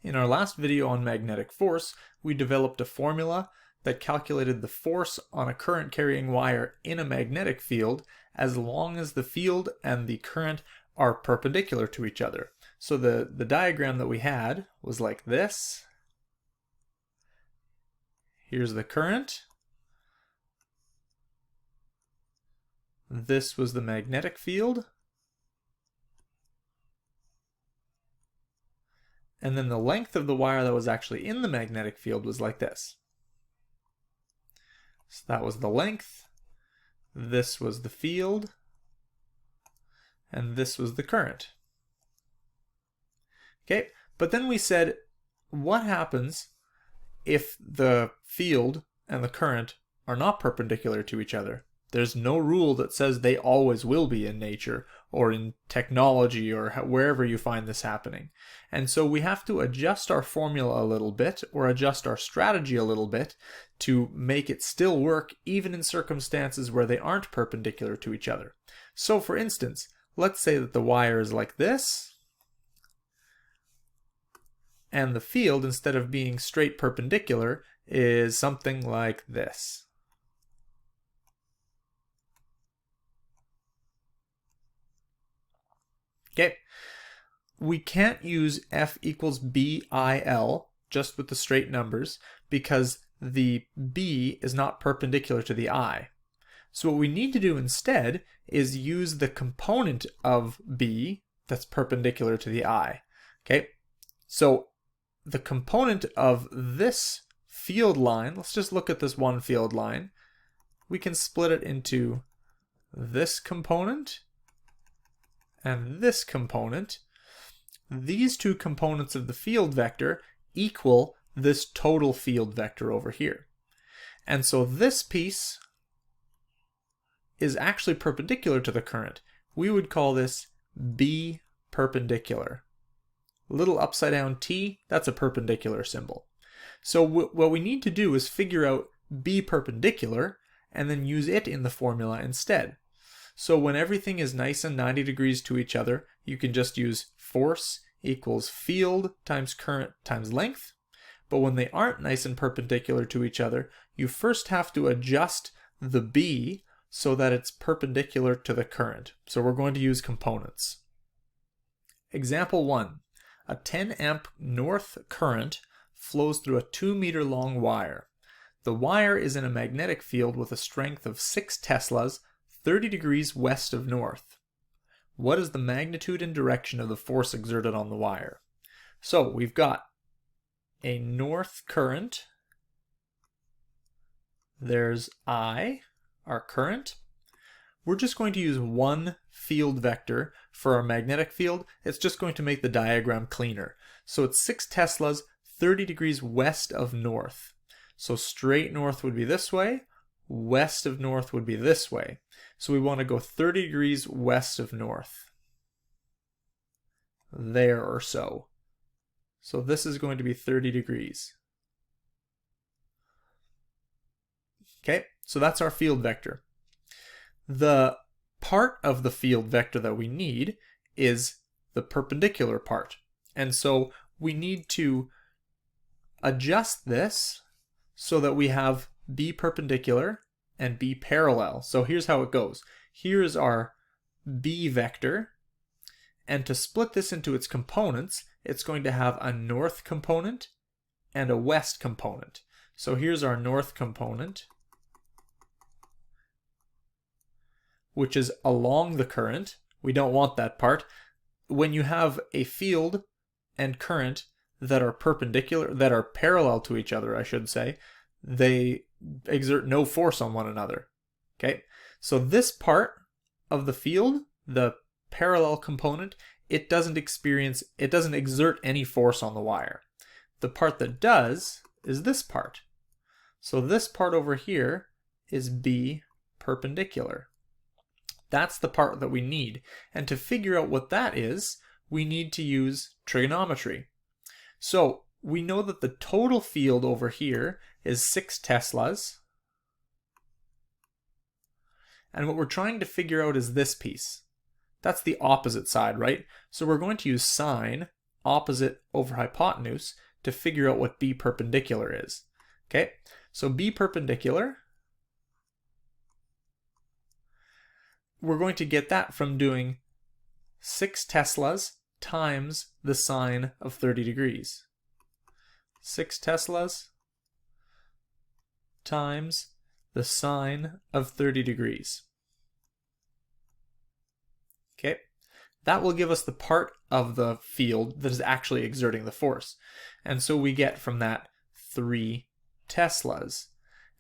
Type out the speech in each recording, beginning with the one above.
In our last video on magnetic force, we developed a formula that calculated the force on a current carrying wire in a magnetic field as long as the field and the current are perpendicular to each other. So the diagram that we had was like this. Here's the current. This was the magnetic field. And then the length of the wire that was actually in the magnetic field was like this. So that was the length. This was the field. And this was the current. Okay, but then we said, what happens if the field and the current are not perpendicular to each other? There's no rule that says they always will be in nature or in technology or wherever you find this happening. And so we have to adjust our formula a little bit or adjust our strategy a little bit to make it still work even in circumstances where they aren't perpendicular to each other. So for instance, let's say that the wire is like this, and the field, instead of being straight perpendicular, is something like this. Okay, we can't use F equals BIL just with the straight numbers because the B is not perpendicular to the I. So what we need to do instead is use the component of B that's perpendicular to the I. Okay, so the component of this field line, let's just look at this one field line. We can split it into this component and this component. These two components of the field vector equal this total field vector over here. And so this piece is actually perpendicular to the current. We would call this B perpendicular. Little upside down T, that's a perpendicular symbol. So what we need to do is figure out B perpendicular and then use it in the formula instead. So when everything is nice and 90 degrees to each other, you can just use force equals field times current times length. But when they aren't nice and perpendicular to each other, you first have to adjust the B so that it's perpendicular to the current. So we're going to use components. Example 1. A 10 amp north current flows through a 2 meter long wire. The wire is in a magnetic field with a strength of 6 teslas, 30 degrees west of north. What is the magnitude and direction of the force exerted on the wire? So we've got a north current. There's I, our current. We're just going to use one field vector for our magnetic field. It's just going to make the diagram cleaner. So it's 6 teslas, 30 degrees west of north. So straight north would be this way, west of north would be this way. So we want to go 30 degrees west of north. There or so. So this is going to be 30 degrees. Okay, so that's our field vector. The part of the field vector that we need is the perpendicular part. And so we need to adjust this so that we have B perpendicular and B parallel. So here's how it goes. Here's our B vector. And to split this into its components, it's going to have a north component and a west component. So here's our north component, which is along the current. We don't want that part. When you have a field and current that are perpendicular, that are parallel to each other, I should say, they exert no force on one another. Okay, so this part of the field, the parallel component, it doesn't exert any force on the wire. The part that does is this part. So this part over here is B perpendicular. That's the part that we need. And to figure out what that is, we need to use trigonometry. So we know that the total field over here is 6 teslas. And what we're trying to figure out is this piece. That's the opposite side, right? So we're going to use sine opposite over hypotenuse to figure out what B perpendicular is. Okay, so B perpendicular, we're going to get that from doing 6 Teslas times the sine of 30 degrees. 6 Teslas times the sine of 30 degrees. Okay, that will give us the part of the field that is actually exerting the force. And so we get from that 3 Teslas.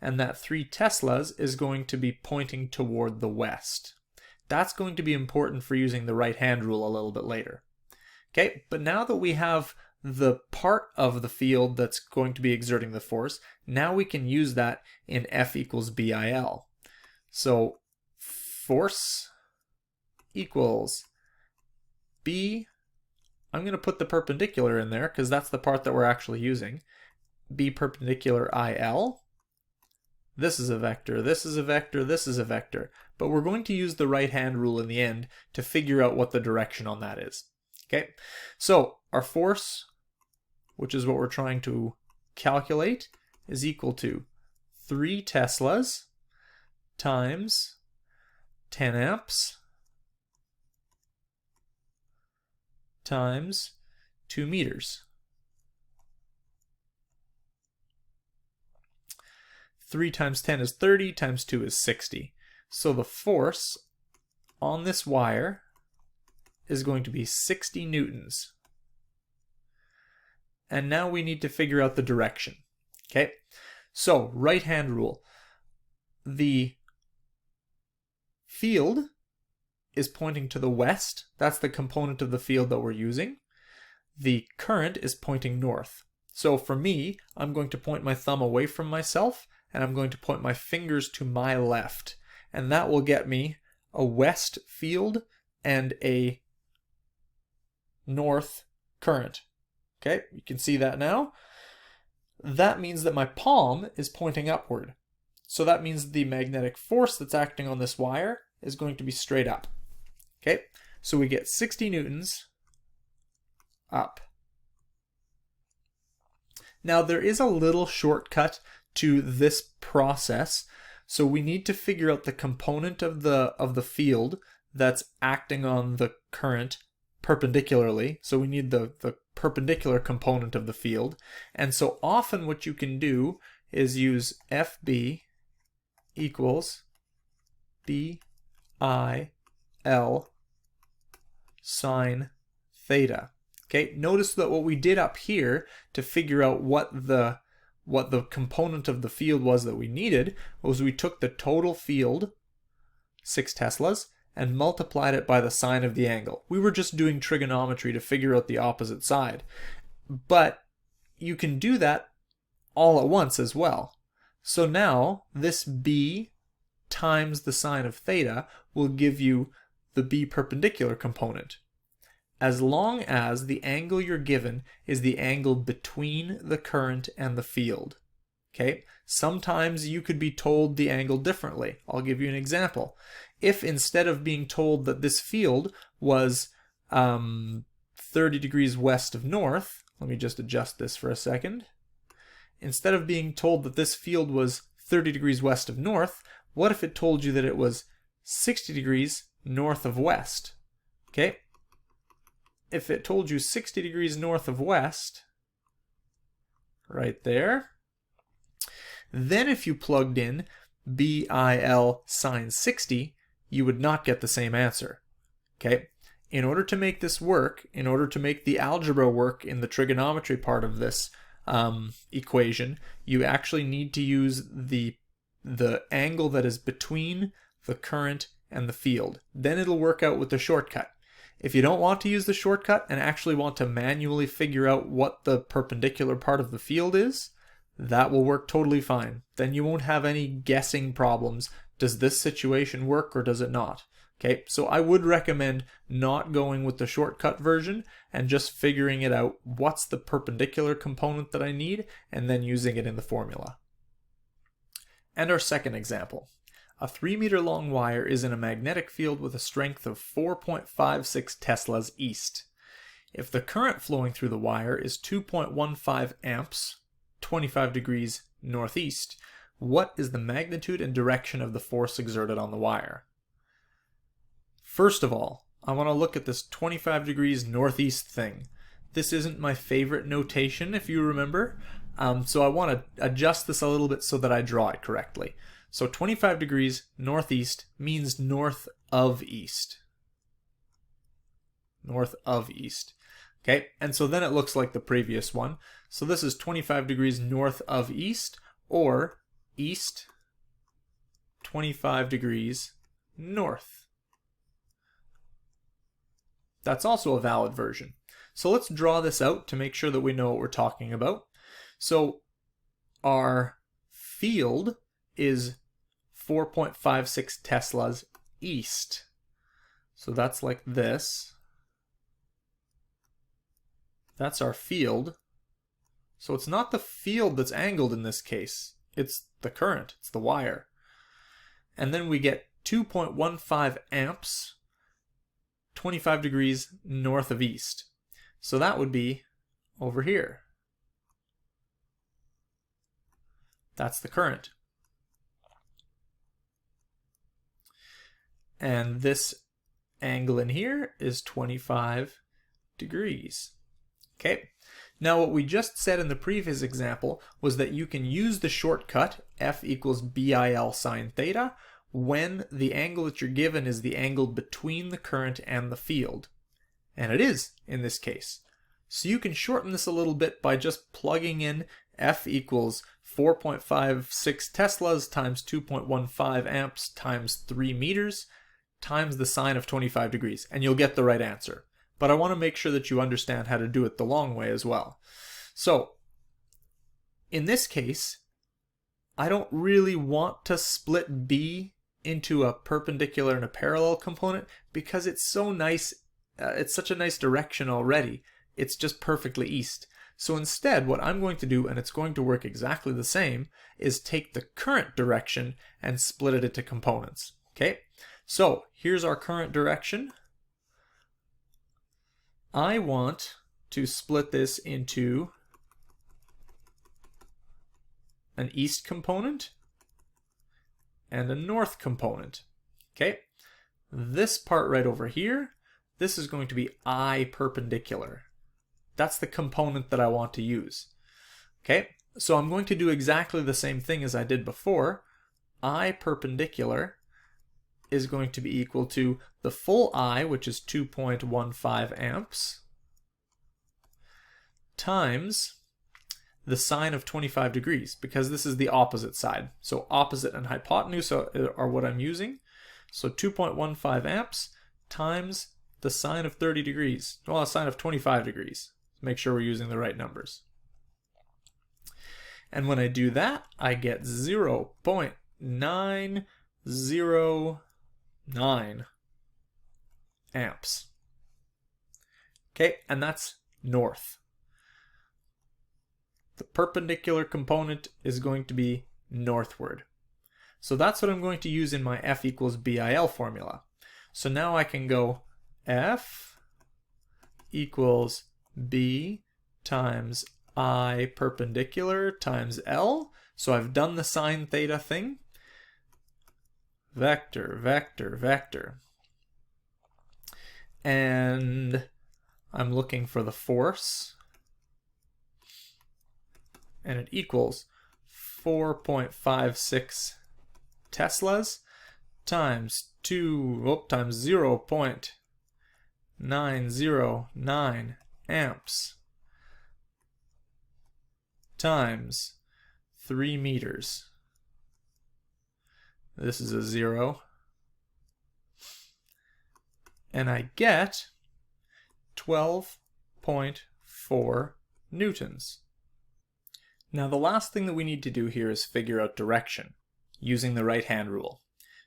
And that 3 Teslas is going to be pointing toward the west. That's going to be important for using the right-hand rule a little bit later. Okay, but now that we have the part of the field that's going to be exerting the force, now we can use that in F equals BIL. So force equals B, I'm going to put the perpendicular in there because that's the part that we're actually using. B perpendicular IL. This is a vector, this is a vector, this is a vector. But we're going to use the right-hand rule in the end to figure out what the direction on that is. Okay, so our force, which is what we're trying to calculate, is equal to 3 Teslas times 10 amps times 2 meters. 3 times 10 is 30, times 2 is 60. So the force on this wire is going to be 60 newtons. And now we need to figure out the direction. Okay, so right-hand rule. The field is pointing to the west. That's the component of the field that we're using. The current is pointing north. So for me, I'm going to point my thumb away from myself and I'm going to point my fingers to my left. And that will get me a west field and a north current. Okay, you can see that now. That means that my palm is pointing upward. So that means the magnetic force that's acting on this wire is going to be straight up. Okay, so we get 60 newtons up. Now there is a little shortcut to this process. So we need to figure out the component of the field that's acting on the current perpendicularly. So we need the perpendicular component of the field. And so often what you can do is use FB equals BIL sine theta. Okay, notice that what we did up here to figure out what the component of the field was that we needed was we took the total field, 6 Teslas, and multiplied it by the sine of the angle. We were just doing trigonometry to figure out the opposite side. But you can do that all at once as well. So now this B times the sine of theta will give you the B perpendicular component, as long as the angle you're given is the angle between the current and the field. Okay, sometimes you could be told the angle differently. I'll give you an example. If instead of being told that this field was 30 degrees west of north, let me just adjust this for a second. Instead of being told that this field was 30 degrees west of north, what if it told you that it was 60 degrees north of west? Okay, if it told you 60 degrees north of west, right there, then if you plugged in BIL sine 60, you would not get the same answer. Okay, in order to make this work, in order to make the algebra work in the trigonometry part of this equation, you actually need to use the angle that is between the current and the field. Then it'll work out with the shortcut. If you don't want to use the shortcut and actually want to manually figure out what the perpendicular part of the field is, that will work totally fine. Then you won't have any guessing problems. Does this situation work or does it not? Okay, so I would recommend not going with the shortcut version and just figuring it out. What's the perpendicular component that I need, and then using it in the formula. And our second example. A 3-meter long wire is in a magnetic field with a strength of 4.56 Teslas east. If the current flowing through the wire is 2.15 amps, 25 degrees northeast, what is the magnitude and direction of the force exerted on the wire? First of all, I want to look at this 25 degrees northeast thing. This isn't my favorite notation, if you remember, so I want to adjust this a little bit so that I draw it correctly. So 25 degrees northeast means north of east. North of east. Okay, and so then it looks like the previous one. So this is 25 degrees north of east, or east 25 degrees north. That's also a valid version. So let's draw this out to make sure that we know what we're talking about. So our field is 4.56 Teslas east. So that's like this. That's our field. So it's not the field that's angled in this case. It's the current. It's the wire. And then we get 2.15 amps, 25 degrees north of east. So that would be over here. That's the current. And this angle in here is 25 degrees. Okay, now what we just said in the previous example was that you can use the shortcut F equals BIL sine theta when the angle that you're given is the angle between the current and the field. And it is in this case. So you can shorten this a little bit by just plugging in F equals 4.56 Teslas times 2.15 amps times 3 meters times the sine of 25 degrees, and you'll get the right answer. But I want to make sure that you understand how to do it the long way as well. So, in this case, I don't really want to split B into a perpendicular and a parallel component because it's so nice, it's such a nice direction already. It's just perfectly east. So instead, what I'm going to do, and it's going to work exactly the same, is take the current direction and split it into components. Okay? So, here's our current direction. I want to split this into an east component and a north component. Okay? This part right over here, this is going to be I perpendicular. That's the component that I want to use. Okay? So I'm going to do exactly the same thing as I did before. I perpendicular is going to be equal to the full I, which is 2.15 amps, times the sine of 25 degrees, because this is the opposite side. So opposite and hypotenuse are what I'm using. So 2.15 amps times the sine of 30 degrees. Well, the sine of 25 degrees. Make sure we're using the right numbers. And when I do that, I get 0.909 amps. Okay, and that's north. The perpendicular component is going to be northward. So that's what I'm going to use in my F equals BIL formula. So now I can go F equals B times I perpendicular times L. So I've done the sine theta thing. Vector, vector, vector. And I'm looking for the force. And it equals 4.56 Teslas times 0.909 amps times 3 meters. This is a 0. And I get 12.4 newtons. Now the last thing that we need to do here is figure out direction using the right-hand rule.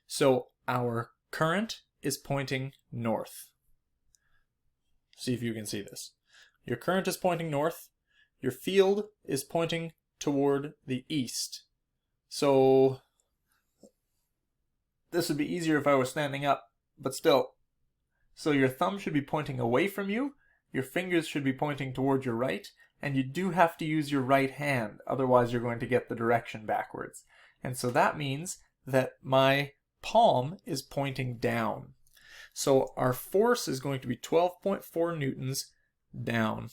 So our current is pointing north. See if you can see this. Your current is pointing north. Your field is pointing toward the east. So this would be easier if I was standing up, but still. So your thumb should be pointing away from you, your fingers should be pointing toward your right, and you do have to use your right hand, otherwise you're going to get the direction backwards. And so that means that my palm is pointing down. So our force is going to be 12.4 newtons down.